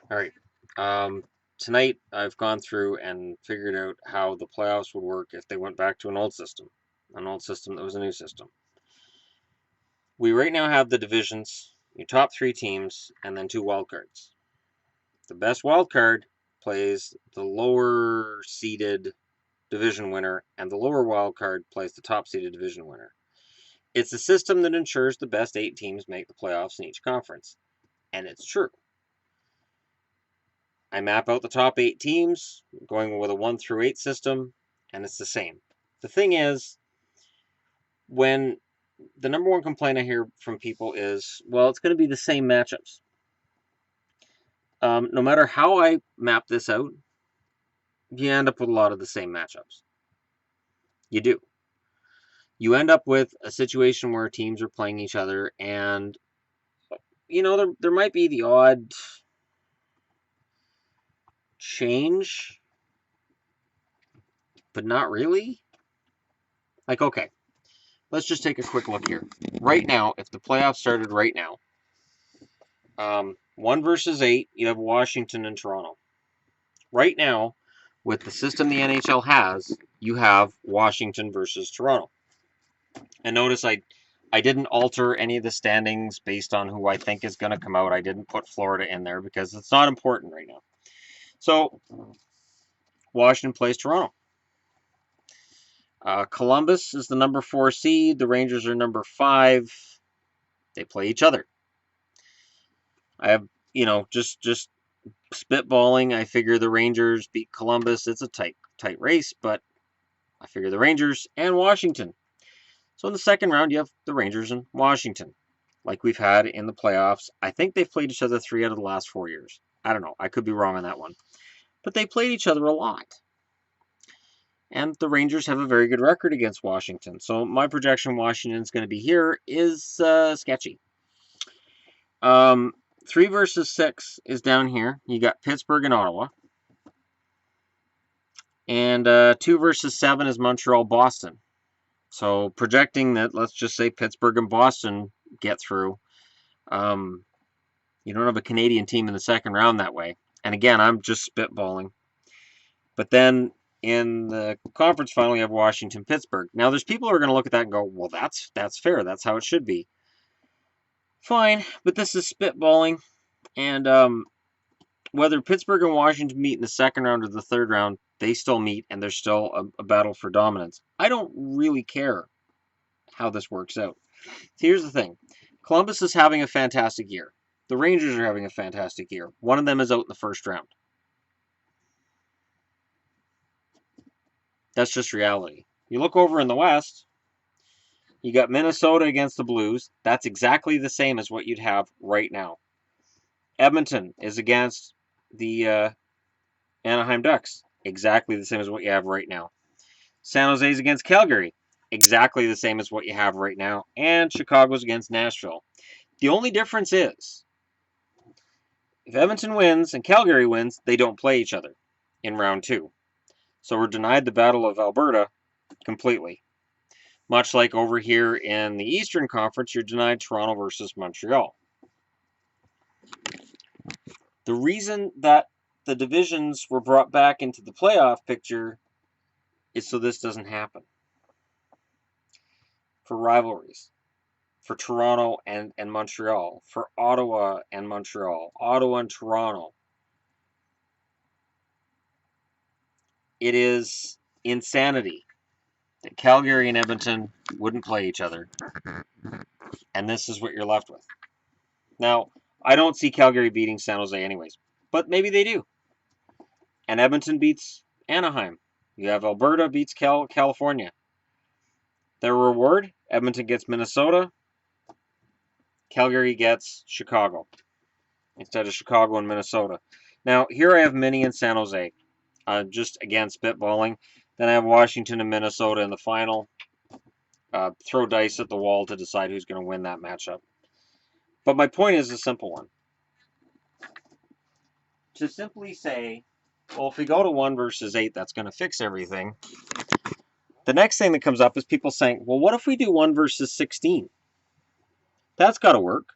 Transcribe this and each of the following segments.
All right. Tonight I've gone through and figured out how the playoffs would work if they went back to an old system that was a new system. We right now have the divisions, your top three teams, and then two wild cards. The best wild card plays the lower seeded division winner, and the lower wild card plays the top seeded division winner. It's a system that ensures the best 8 teams make the playoffs in each conference, and it's true. I map out the top 8 teams, going with a 1 through 8 system, and it's the same. The thing is, when the number one complaint I hear from people is, well, it's going to be the same matchups. No matter how I map this out, you end up with a lot of the same matchups. You do. You end up with a situation where teams are playing each other, and there might be the odd change, but not really. Like, okay, let's just take a quick look here. Right now, if the playoffs started right now, 1 versus 8, you have Washington and Toronto. Right now, with the system the NHL has, you have Washington versus Toronto. And notice I didn't alter any of the standings based on who I think is going to come out. I didn't put Florida in there because it's not important right now. So, Washington plays Toronto. Columbus is the number 4 seed. The Rangers are number 5. They play each other. I have, just spitballing. I figure the Rangers beat Columbus. It's a tight race, but I figure the Rangers and Washington. So in the second round, you have the Rangers and Washington, like we've had in the playoffs. I think they've played each other 3 out of the last 4 years. I don't know. I could be wrong on that one. But they played each other a lot. And the Rangers have a very good record against Washington. So my projection Washington's going to be here is sketchy. 3 versus 6 is down here. You got Pittsburgh and Ottawa. And 2 versus 7 is Montreal, Boston. So projecting that, let's just say Pittsburgh and Boston get through. You don't have a Canadian team in the second round that way. And again, I'm just spitballing. But then in the conference final, you have Washington, Pittsburgh. Now, there's people who are going to look at that and go, well, that's fair. That's how it should be. Fine, but this is spitballing. And whether Pittsburgh and Washington meet in the second round or the third round, they still meet, and there's still a battle for dominance. I don't really care how this works out. Here's the thing. Columbus is having a fantastic year. The Rangers are having a fantastic year. One of them is out in the first round. That's just reality. You look over in the West, you got Minnesota against the Blues. That's exactly the same as what you'd have right now. Edmonton is against the Anaheim Ducks. Exactly the same as what you have right now. San Jose's against Calgary. Exactly the same as what you have right now. And Chicago's against Nashville. The only difference is, if Edmonton wins and Calgary wins, they don't play each other in round 2. So we're denied the Battle of Alberta completely. Much like over here in the Eastern Conference, you're denied Toronto versus Montreal. The reason that the divisions were brought back into the playoff picture is so this doesn't happen. For rivalries. For Toronto and Montreal. For Ottawa and Montreal. Ottawa and Toronto. It is insanity that Calgary and Edmonton wouldn't play each other. And this is what you're left with. Now, I don't see Calgary beating San Jose anyways, but maybe they do. And Edmonton beats Anaheim. You have Alberta beats California. Their reward, Edmonton gets Minnesota. Calgary gets Chicago instead of Chicago and Minnesota. Now, here I have Minnie and San Jose. Just, again, spitballing. Then I have Washington and Minnesota in the final. Throw dice at the wall to decide who's going to win that matchup. But my point is a simple one. To simply say, well, if we go to 1 versus 8, that's going to fix everything. The next thing that comes up is people saying, well, what if we do 1 versus 16? That's got to work.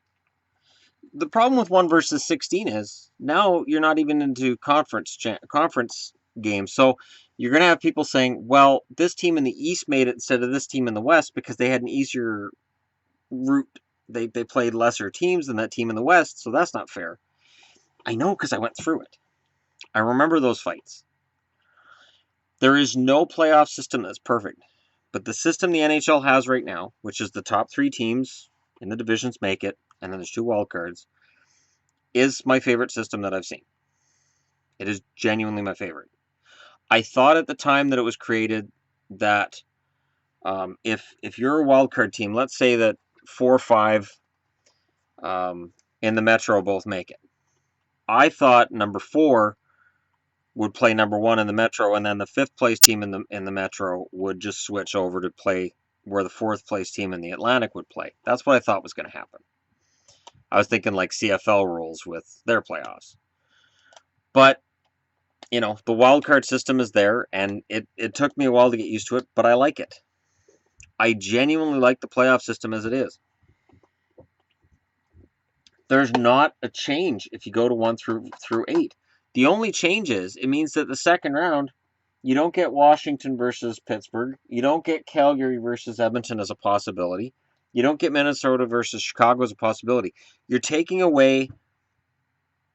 the problem with 1 versus 16 is now you're not even into conference games. So you're going to have people saying, well, this team in the East made it instead of this team in the West because they had an easier route. They played lesser teams than that team in the West, so that's not fair. I know because I went through it. I remember those fights. There is no playoff system that's perfect. But the system the NHL has right now, which is the top 3 teams in the divisions make it, and then there's 2 wild cards, is my favorite system that I've seen. It is genuinely my favorite. I thought at the time that it was created that if you're a wild card team, let's say that 4 or 5 in the Metro both make it. I thought number 4 would play number 1 in the Metro, and then the 5th place team in the Metro would just switch over to play where the 4th place team in the Atlantic would play. That's what I thought was going to happen. I was thinking like CFL rules with their playoffs. But, the wild card system is there, and it took me a while to get used to it, but I like it. I genuinely like the playoff system as it is. There's not a change if you go to 1 through 8. The only change is it means that the second round, you don't get Washington versus Pittsburgh. You don't get Calgary versus Edmonton as a possibility. You don't get Minnesota versus Chicago as a possibility. You're taking away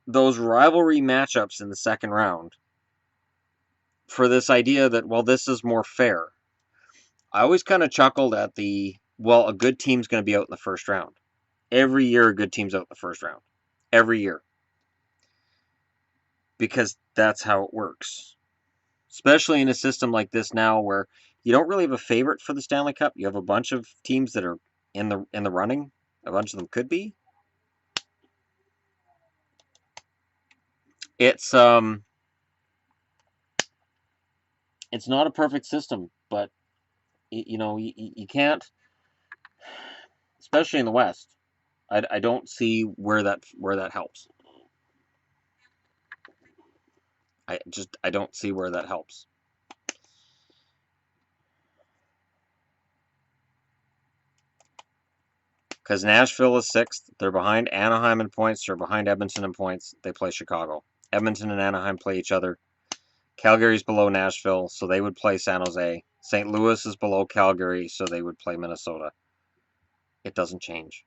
those rivalry matchups in the second round for this idea that, well, this is more fair. I always kind of chuckled at a good team's going to be out in the first round. Every year, a good team's out in the first round. Every year. Because that's how it works. Especially in a system like this now where you don't really have a favorite for the Stanley Cup. You have a bunch of teams that are in the running. A bunch of them could be. It's not a perfect system, but you can't, especially in the West. I don't see where that helps. I don't see where that helps. Because Nashville is 6th. They're behind Anaheim in points. They're behind Edmonton in points. They play Chicago. Edmonton and Anaheim play each other. Calgary's below Nashville, so they would play San Jose. St. Louis is below Calgary, so they would play Minnesota. It doesn't change.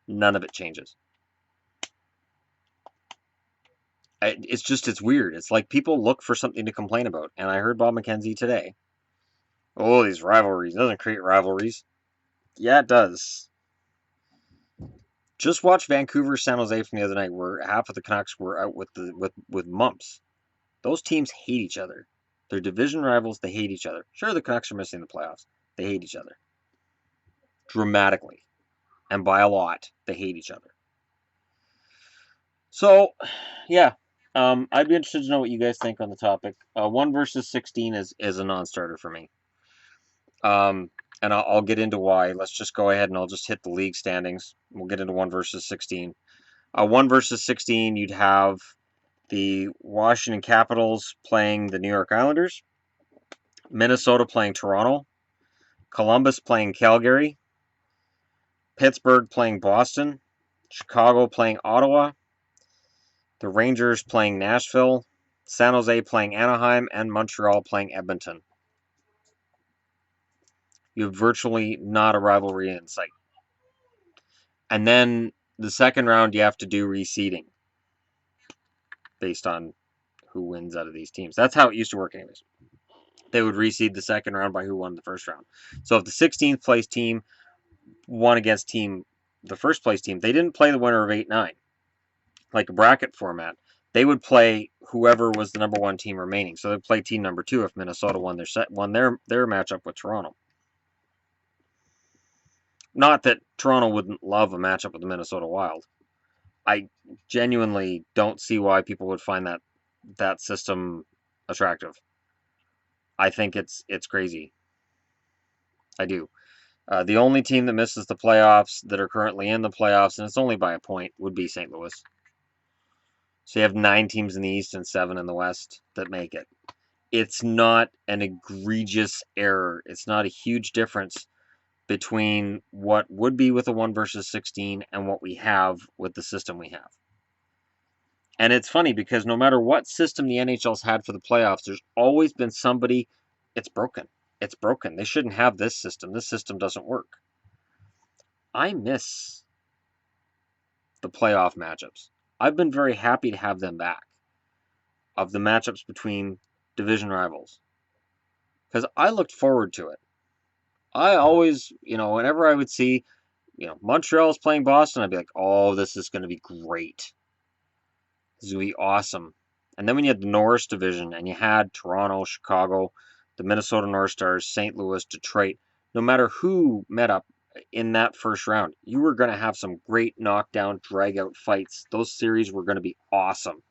None of it changes. It's weird. It's like people look for something to complain about. And I heard Bob McKenzie today. Oh, these rivalries. It doesn't create rivalries. Yeah, it does. Just watch Vancouver San Jose from the other night, where half of the Canucks were out with mumps. Those teams hate each other. They're division rivals. They hate each other. Sure, the Canucks are missing the playoffs. They hate each other. Dramatically. And by a lot, they hate each other. So, yeah. I'd be interested to know what you guys think on the topic. 1 versus 16 is a non-starter for me. And I'll get into why. Let's just go ahead and I'll just hit the league standings. We'll get into 1 versus 16. 1 versus 16, you'd have the Washington Capitals playing the New York Islanders, Minnesota playing Toronto, Columbus playing Calgary, Pittsburgh playing Boston, Chicago playing Ottawa, the Rangers playing Nashville, San Jose playing Anaheim, and Montreal playing Edmonton. You have virtually not a rivalry in sight. And then the second round, you have to do reseeding based on who wins out of these teams. That's how it used to work anyways. They would reseed the second round by who won the first round. So if the 16th place team won against the first place team, they didn't play the winner of 8-9, like a bracket format. They would play whoever was the number 1 team remaining. So they'd play team number 2 if Minnesota won their matchup with Toronto. Not that Toronto wouldn't love a matchup with the Minnesota Wild. I genuinely don't see why people would find that system attractive. I think it's crazy. I do. The only team that misses the playoffs that are currently in the playoffs, and it's only by a point, would be St. Louis. So you have 9 teams in the East and 7 in the West that make it. It's not an egregious error. It's not a huge difference between what would be with a 1 versus 16 and what we have with the system we have. And it's funny because no matter what system the NHL's had for the playoffs, there's always been somebody, it's broken. It's broken. They shouldn't have this system. This system doesn't work. I miss the playoff matchups. I've been very happy to have them back, of the matchups between division rivals, because I looked forward to it. I always, whenever I would see, Montreal's playing Boston, I'd be like, oh, this is going to be great. This is going to be awesome. And then when you had the Norris division and you had Toronto, Chicago, the Minnesota North Stars, St. Louis, Detroit, no matter who met up in that first round, you were going to have some great knockdown, drag-out fights. Those series were going to be awesome.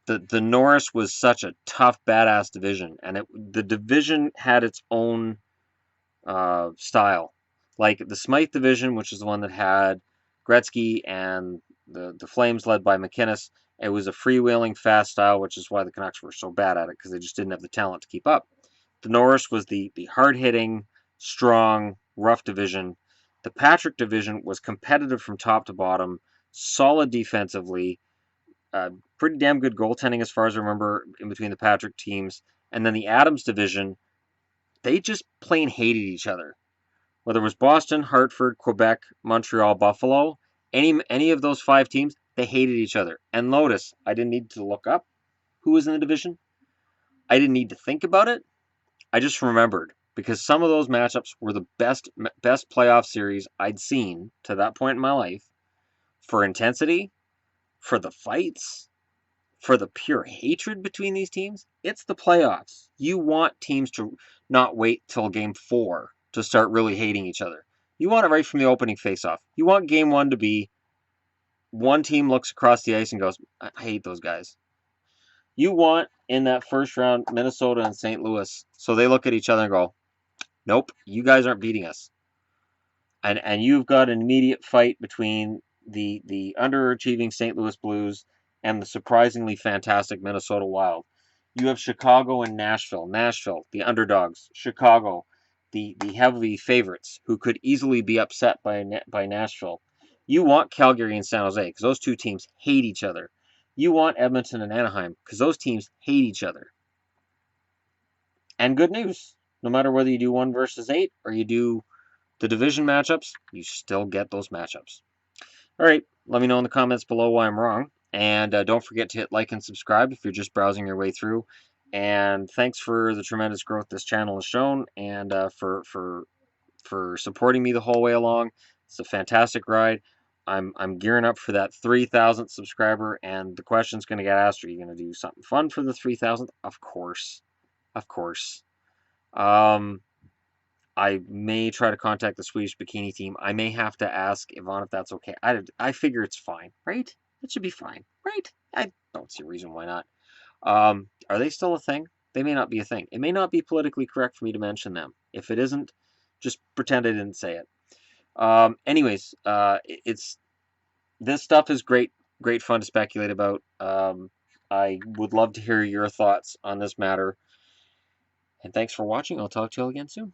The Norris was such a tough, badass division, and the division had its own style. Like the Smythe division, which is the one that had Gretzky and the Flames led by McInnes, it was a freewheeling, fast style, which is why the Canucks were so bad at it, because they just didn't have the talent to keep up. The Norris was the hard-hitting, strong, rough division. The Patrick division was competitive from top to bottom, solid defensively, pretty damn good goaltending as far as I remember in between the Patrick teams. And then the Adams division, they just plain hated each other. Whether it was Boston, Hartford, Quebec, Montreal, Buffalo, any of those 5 teams, they hated each other. And notice, I didn't need to look up who was in the division. I didn't need to think about it. I just remembered, because some of those matchups were the best playoff series I'd seen to that point in my life, for intensity, for the fights, for the pure hatred between these teams. It's the playoffs. You want teams to not wait till game 4 to start really hating each other. You want it right from the opening faceoff. You want game 1 to be one team looks across the ice and goes, I hate those guys. You want in that first round Minnesota and St. Louis, so they look at each other and go, nope, you guys aren't beating us. And you've got an immediate fight between the underachieving St. Louis Blues and the surprisingly fantastic Minnesota Wild. You have Chicago and Nashville. Nashville, the underdogs. Chicago, the heavy favorites who could easily be upset by Nashville. You want Calgary and San Jose because those two teams hate each other. You want Edmonton and Anaheim because those teams hate each other. And good news, no matter whether you do 1 versus 8 or you do the division matchups, you still get those matchups. All right, let me know in the comments below why I'm wrong. And don't forget to hit like and subscribe if you're just browsing your way through. And thanks for the tremendous growth this channel has shown, and for supporting me the whole way along. It's a fantastic ride. I'm gearing up for that 3,000th subscriber, and the question's going to get asked: are you going to do something fun for the 3,000th? Of course, of course. I may try to contact the Swedish bikini team. I may have to ask Yvonne if that's okay. I figure it's fine, right? It should be fine, right? I don't see a reason why not. Are they still a thing? They may not be a thing. It may not be politically correct for me to mention them. If it isn't, just pretend I didn't say it. Anyways, this stuff is great fun to speculate about. I would love to hear your thoughts on this matter. And thanks for watching. I'll talk to you all again soon.